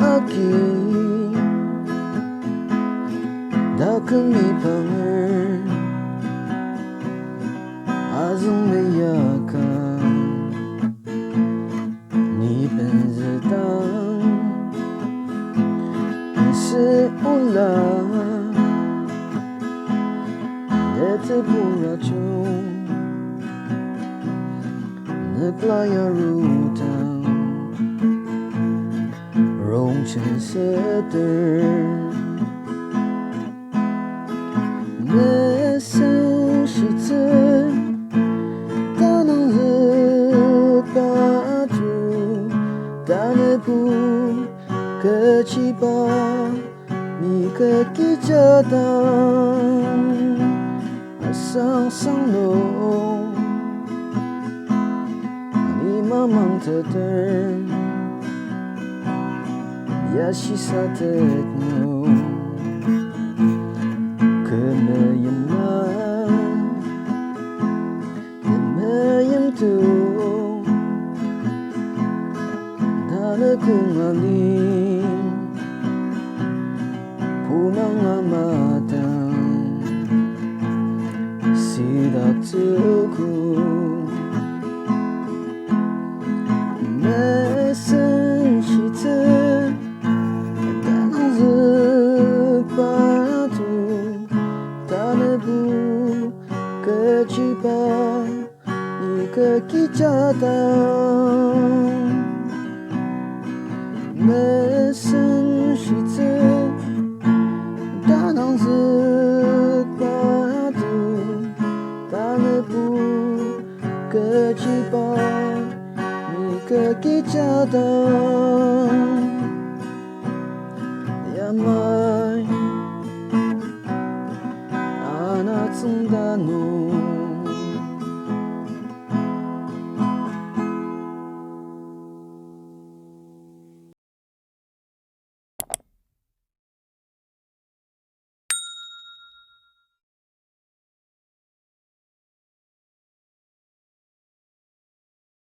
aki Dakang ipanger Azang mayaka Ni benzetang Se ulang Dete purachong Naglaya rutang Rong chen seter Ne sang shi zhe Da nang le ba tu Da ne bu ke chi ba Mi ke ki jia dang Sang sang no Mamang teten Yashi satet no Kemayam na Kemayam tu Dana kung alin Pumang amatang Sidak tuku Ne生喜字，但能日把图，但能不个几把，一个几家当。Ne生喜字，但能日把图，但能不个几把。个几家当呀mai ana tsung da no